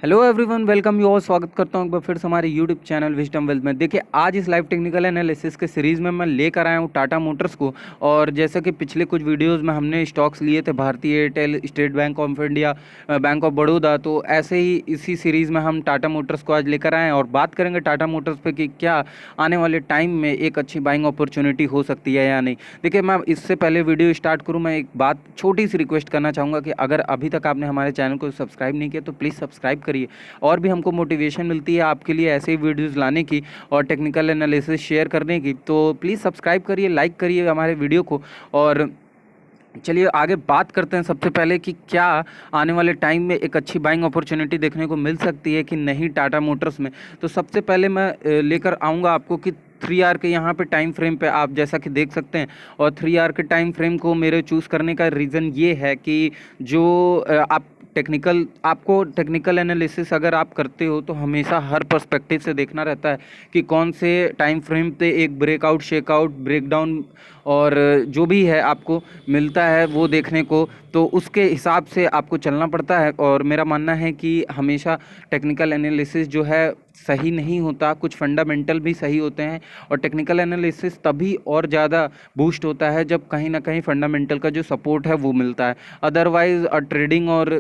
Hello everyone, welcome you all. स्वागत करता हूं एक बार फिर से हमारे यूट्यूब चैनल विजडम वेल्थ में। देखिए, आज इस लाइव टेक्निकल एनालिसिस के सीरीज़ में मैं लेकर आया हूं टाटा मोटर्स को। और जैसा कि पिछले कुछ वीडियोस में हमने स्टॉक्स लिए थे, भारतीय Airtel, state bank of India, bank of Baroda, तो ऐसे ही इसी सीरीज़ में हम टाटा मोटर्स को आज लेकर आए हैं और बात करेंगे टाटा मोटर्स पे कि क्या आने वाले टाइम में एक अच्छी बाइंग अपॉर्चुनिटी हो सकती है या नहीं। देखिए, मैं इससे पहले वीडियो स्टार्ट करूँ, मैं एक बात छोटी सी रिक्वेस्ट करना चाहूँगा कि अगर अभी तक आपने हमारे चैनल को सब्सक्राइब नहीं किया तो प्लीज़ सब्सक्राइब करिए। और भी हमको मोटिवेशन मिलती है आपके लिए ऐसे ही वीडियोस लाने की और टेक्निकल एनालिसिस शेयर करने की। तो प्लीज़ सब्सक्राइब करिए, लाइक करिए हमारे वीडियो को। और चलिए आगे बात करते हैं सबसे पहले कि क्या आने वाले टाइम में एक अच्छी बाइंग अपॉर्चुनिटी देखने को मिल सकती है कि नहीं टाटा मोटर्स में। तो सबसे पहले मैं लेकर आऊँगा आपको कि 3 आर के यहाँ पे टाइम फ्रेम पे आप जैसा कि देख सकते हैं। और 3 आर के टाइम फ्रेम को मेरे चूज़ करने का रीज़न ये है कि जो आप आपको टेक्निकल एनालिसिस अगर आप करते हो तो हमेशा हर पर्सपेक्टिव से देखना रहता है कि कौन से टाइम फ्रेम पे एक ब्रेकआउट, शेकआउट, ब्रेकडाउन और जो भी है आपको मिलता है वो देखने को, तो उसके हिसाब से आपको चलना पड़ता है। और मेरा मानना है कि हमेशा टेक्निकल एनालिसिस जो है सही नहीं होता, कुछ फंडामेंटल भी सही होते हैं। और टेक्निकल एनालिसिस तभी और ज़्यादा बूस्ट होता है जब कहीं ना कहीं फंडामेंटल का जो सपोर्ट है वो मिलता है। अदरवाइज ट्रेडिंग और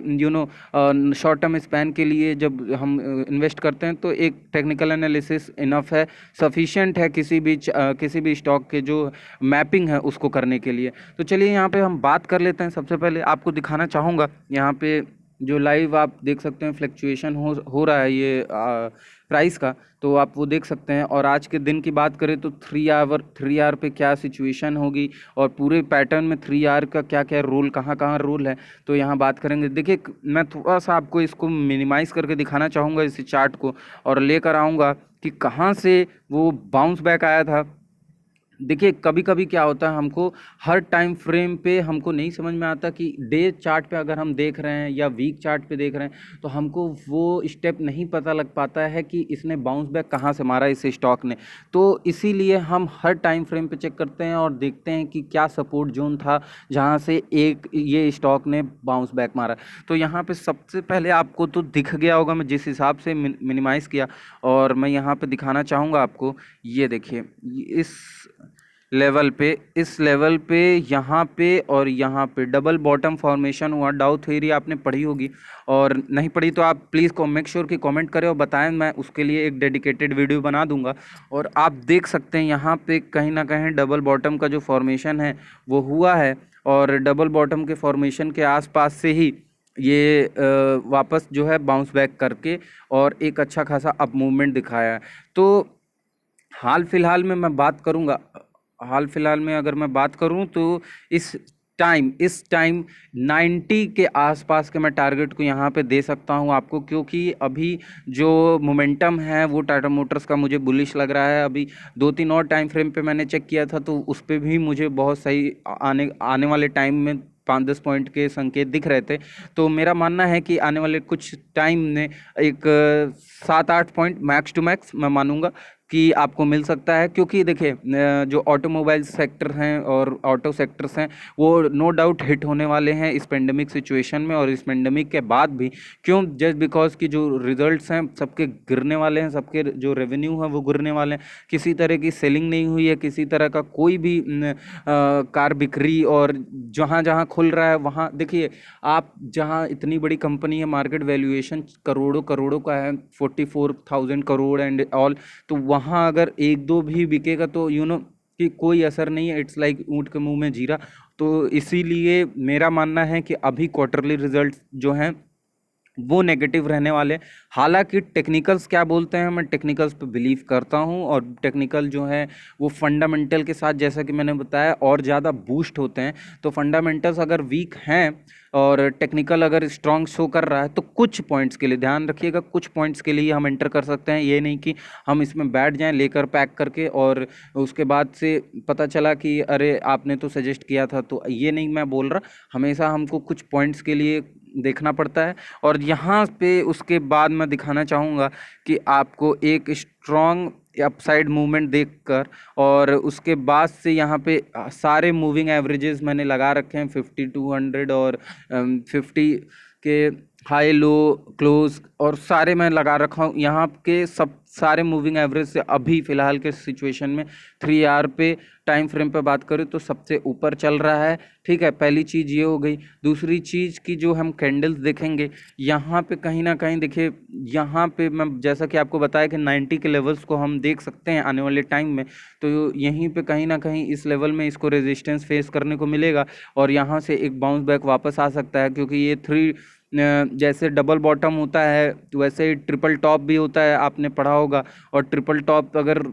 शॉर्ट टर्म स्पैन के लिए जब हम इन्वेस्ट करते हैं तो एक टेक्निकल एनालिसिस इनफ है, सफिशिएंट है किसी भी स्टॉक के जो मैपिंग है उसको करने के लिए। तो चलिए यहाँ पे हम बात कर लेते हैं। सबसे पहले आपको दिखाना चाहूँगा यहाँ पे जो लाइव आप देख सकते हैं फ्लक्चुएशन हो रहा है ये प्राइस का, तो आप वो देख सकते हैं। और आज के दिन की बात करें तो 3 आर पे क्या सिचुएशन होगी और पूरे पैटर्न में 3 आर का क्या क्या रोल, कहाँ कहाँ रोल है, तो यहाँ बात करेंगे। देखिए, मैं थोड़ा सा आपको इसको मिनिमाइज़ करके दिखाना चाहूँगा इस चार्ट को और लेकर आऊँगा कि कहाँ से वो बाउंस बैक आया था। देखिए, कभी कभी क्या होता है, हमको हर टाइम फ्रेम पे हमको नहीं समझ में आता कि डे चार्ट पे अगर हम देख रहे हैं या वीक चार्ट पे देख रहे हैं तो हमको वो स्टेप नहीं पता लग पाता है कि इसने बाउंस बैक कहाँ से मारा इस स्टॉक ने। तो इसीलिए हम हर टाइम फ्रेम पे चेक करते हैं और देखते हैं कि क्या सपोर्ट जोन था जहाँ से एक ये स्टॉक ने बाउंस बैक मारा। तो यहाँ पे सबसे पहले आपको तो दिख गया होगा मैं जिस हिसाब से मिनिमाइज़ किया, और मैं यहाँ पे दिखाना चाहूँगा आपको। ये देखिए, इस लेवल पे यहाँ पे और यहाँ पे डबल बॉटम फॉर्मेशन हुआ। डाउ थ्योरी आपने पढ़ी होगी, और नहीं पढ़ी तो आप प्लीज़ मेक श्योर कि कमेंट करें और बताएं, मैं उसके लिए एक डेडिकेटेड वीडियो बना दूंगा। और आप देख सकते हैं यहाँ पे कहीं ना कहीं डबल बॉटम का जो फॉर्मेशन है वो हुआ है, और डबल बॉटम के फॉर्मेशन के आसपास से ही ये वापस जो है बाउंस बैक करके और एक अच्छा खासा अप मूवमेंट दिखाया है। तो हाल फिलहाल में अगर मैं बात करूं तो इस टाइम 90 के आसपास के मैं टारगेट को यहाँ पे दे सकता हूँ आपको, क्योंकि अभी जो मोमेंटम है वो टाटा मोटर्स का मुझे बुलिश लग रहा है। अभी 2-3 और टाइम फ्रेम पे मैंने चेक किया था तो उस पर भी मुझे बहुत सही आने वाले टाइम में 5-10 पॉइंट के संकेत दिख रहे थे। तो मेरा मानना है कि आने वाले कुछ टाइम में एक 7-8 पॉइंट मैक्स टू मैक्स मैं मानूंगा कि आपको मिल सकता है। क्योंकि देखिए, जो ऑटोमोबाइल सेक्टर हैं और ऑटो सेक्टर्स हैं वो नो डाउट हिट होने वाले हैं इस पेंडेमिक सिचुएशन में और इस पेंडेमिक के बाद भी। क्यों? जस्ट बिकॉज की जो रिजल्ट्स हैं सबके गिरने वाले हैं, सबके जो रेवेन्यू है वो गिरने वाले हैं। किसी तरह की सेलिंग नहीं हुई है, किसी तरह का कोई भी कार बिक्री, और जहाँ जहाँ खुल रहा है वहाँ देखिए, आप जहाँ इतनी बड़ी कंपनी है, मार्केट वैल्यूएशन करोड़ों करोड़ों का है, 44,000 करोड़ एंड ऑल, तो वहाँ अगर एक दो भी बिकेगा तो कि कोई असर नहीं है। इट्स लाइक ऊँट के मुंह में जीरा। तो इसीलिए मेरा मानना है कि अभी क्वार्टरली रिजल्ट्स जो हैं वो नेगेटिव रहने वाले। हालांकि टेक्निकल्स क्या बोलते हैं, मैं टेक्निकल्स पे बिलीव करता हूं, और टेक्निकल जो है वो फंडामेंटल के साथ जैसा कि मैंने बताया और ज़्यादा बूस्ट होते हैं। तो फंडामेंटल्स अगर वीक हैं और टेक्निकल अगर स्ट्रांग शो कर रहा है तो कुछ पॉइंट्स के लिए ध्यान रखिएगा, कुछ पॉइंट्स के लिए हम एंटर कर सकते हैं। ये नहीं कि हम इसमें बैठ जाएं लेकर पैक करके और उसके बाद से पता चला कि अरे आपने तो सजेस्ट किया था। तो ये नहीं मैं बोल रहा, हमेशा हमको कुछ पॉइंट्स के लिए देखना पड़ता है। और यहाँ पे उसके बाद मैं दिखाना चाहूँगा कि आपको एक स्ट्रॉन्ग अपसाइड मूवमेंट देखकर, और उसके बाद से यहाँ पे सारे मूविंग एवरेजेस मैंने लगा रखे हैं 50, 200 और 50 के हाई लो क्लोज और सारे मैं लगा रखा हूँ। यहाँ के सब सारे मूविंग एवरेज से अभी फ़िलहाल के सिचुएशन में 3 आवर पे टाइम फ्रेम पे बात करें तो सबसे ऊपर चल रहा है। ठीक है, पहली चीज़ ये हो गई। दूसरी चीज़ की जो हम कैंडल्स देखेंगे यहाँ पे कहीं ना कहीं देखिए, यहाँ पे मैं जैसा कि आपको बताया कि 90 के लेवल्स को हम देख सकते हैं आने वाले टाइम में। तो यहीं पे कहीं ना कहीं इस लेवल में इसको रेजिस्टेंस फेस करने को मिलेगा और यहाँ से एक बाउंस बैक वापस आ सकता है, क्योंकि ये जैसे डबल बॉटम होता है तो वैसे ही ट्रिपल टॉप भी होता है, आपने पढ़ा होगा। और ट्रिपल टॉप अगर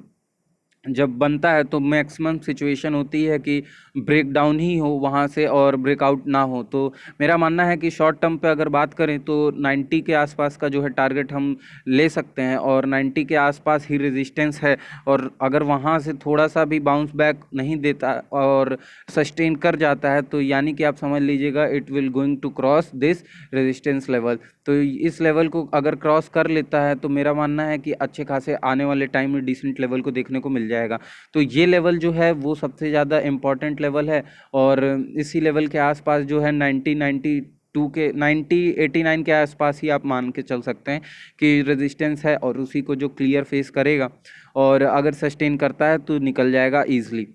जब बनता है तो मैक्सिमम सिचुएशन होती है कि ब्रेक डाउन ही हो वहाँ से और ब्रेकआउट ना हो। तो मेरा मानना है कि शॉर्ट टर्म पे अगर बात करें तो 90 के आसपास का जो है टारगेट हम ले सकते हैं और 90 के आसपास ही रेजिस्टेंस है। और अगर वहाँ से थोड़ा सा भी बाउंस बैक नहीं देता और सस्टेन कर जाता है तो यानी कि आप समझ लीजिएगा it will going to cross this resistance level. तो इस लेवल को अगर क्रॉस कर लेता है तो मेरा मानना है कि अच्छे खासे आने वाले टाइम में डिसेंट लेवल को देखने को मिल जाएगा। तो ये लेवल जो है वो सबसे ज़्यादा इम्पॉर्टेंट लेवल है और इसी लेवल के आसपास जो है 92 के 89 के आसपास ही आप मान के चल सकते हैं कि रेजिस्टेंस है और उसी को जो क्लियर फेस करेगा और अगर सस्टेन करता है तो निकल जाएगा ईजिली।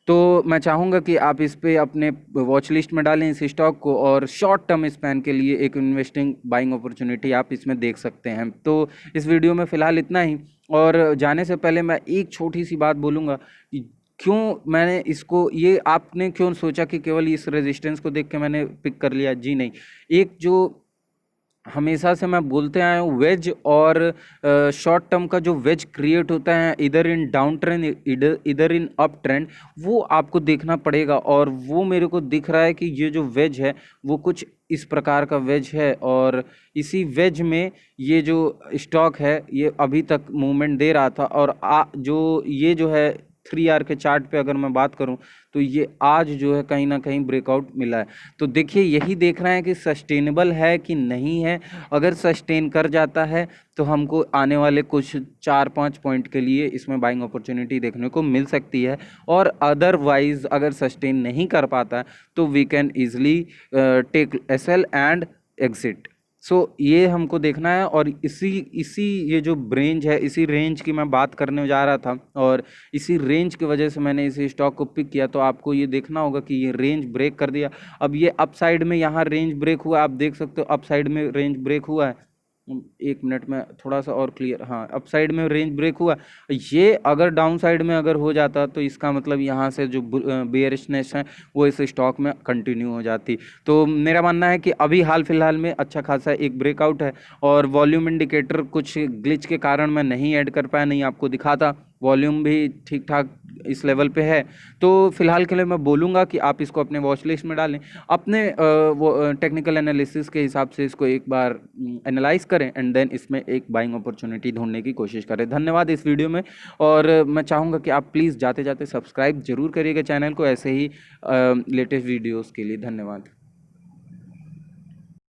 तो मैं चाहूँगा कि आप इस पे अपने वॉच लिस्ट में डालें इस स्टॉक को और शॉर्ट टर्म स्पैन के लिए एक इन्वेस्टिंग बाइंग अपॉर्चुनिटी आप इसमें देख सकते हैं। तो इस वीडियो में फ़िलहाल इतना ही और जाने से पहले मैं एक छोटी सी बात बोलूँगा कि क्यों मैंने इसको ये आपने क्यों सोचा कि केवल इस रेजिस्टेंस को देख के मैंने पिक कर लिया। जी नहीं, एक जो हमेशा से मैं बोलते आया हूँ वेज और शॉर्ट टर्म का जो वेज क्रिएट होता है इधर इन डाउन ट्रेंड इधर इन अप ट्रेंड, वो आपको देखना पड़ेगा। और वो मेरे को दिख रहा है कि ये जो वेज है वो कुछ इस प्रकार का वेज है और इसी वेज में ये जो स्टॉक है ये अभी तक मूवमेंट दे रहा था और जो ये जो है 3 आवर के चार्ट पे अगर मैं बात करूं तो ये आज जो है कहीं ना कहीं ब्रेकआउट मिला है। तो देखिए यही देख रहे हैं कि सस्टेनेबल है कि नहीं है। अगर सस्टेन कर जाता है तो हमको आने वाले कुछ 4-5 पॉइंट के लिए इसमें बाइंग अपॉर्चुनिटी देखने को मिल सकती है और अदरवाइज अगर सस्टेन नहीं कर पाता तो we can easily take SL and exit. So ये हमको देखना है और इसी इसी ये जो रेंज है इसी रेंज की मैं बात करने जा रहा था और इसी रेंज की वजह से मैंने इस स्टॉक को पिक किया। तो आपको ये देखना होगा कि ये रेंज ब्रेक कर दिया। अब ये अप साइड में यहाँ रेंज ब्रेक हुआ, आप देख सकते हो अप साइड में रेंज ब्रेक हुआ है। एक मिनट में थोड़ा सा और क्लियर, हाँ अप साइड में रेंज ब्रेक हुआ। ये अगर डाउन साइड में अगर हो जाता तो इसका मतलब यहाँ से जो बेयरिशनेस है वो इस स्टॉक में कंटिन्यू हो जाती। तो मेरा मानना है कि अभी हाल फिलहाल में अच्छा खासा एक ब्रेकआउट है और वॉल्यूम इंडिकेटर कुछ ग्लिच के कारण मैं नहीं ऐड कर पाया, नहीं आपको दिखाता। वॉल्यूम भी ठीक ठाक इस लेवल पे है। तो फिलहाल के लिए मैं बोलूँगा कि आप इसको अपने वॉच लिस्ट में डालें, अपने वो टेक्निकल एनालिसिस के हिसाब से इसको एक बार एनालाइज करें एंड देन इसमें एक बाइंग अपॉर्चुनिटी ढूंढने की कोशिश करें। धन्यवाद इस वीडियो में और मैं चाहूँगा कि आप प्लीज़ जाते जाते सब्सक्राइब जरूर करिएगा चैनल को ऐसे ही लेटेस्ट वीडियोज़ के लिए। धन्यवाद।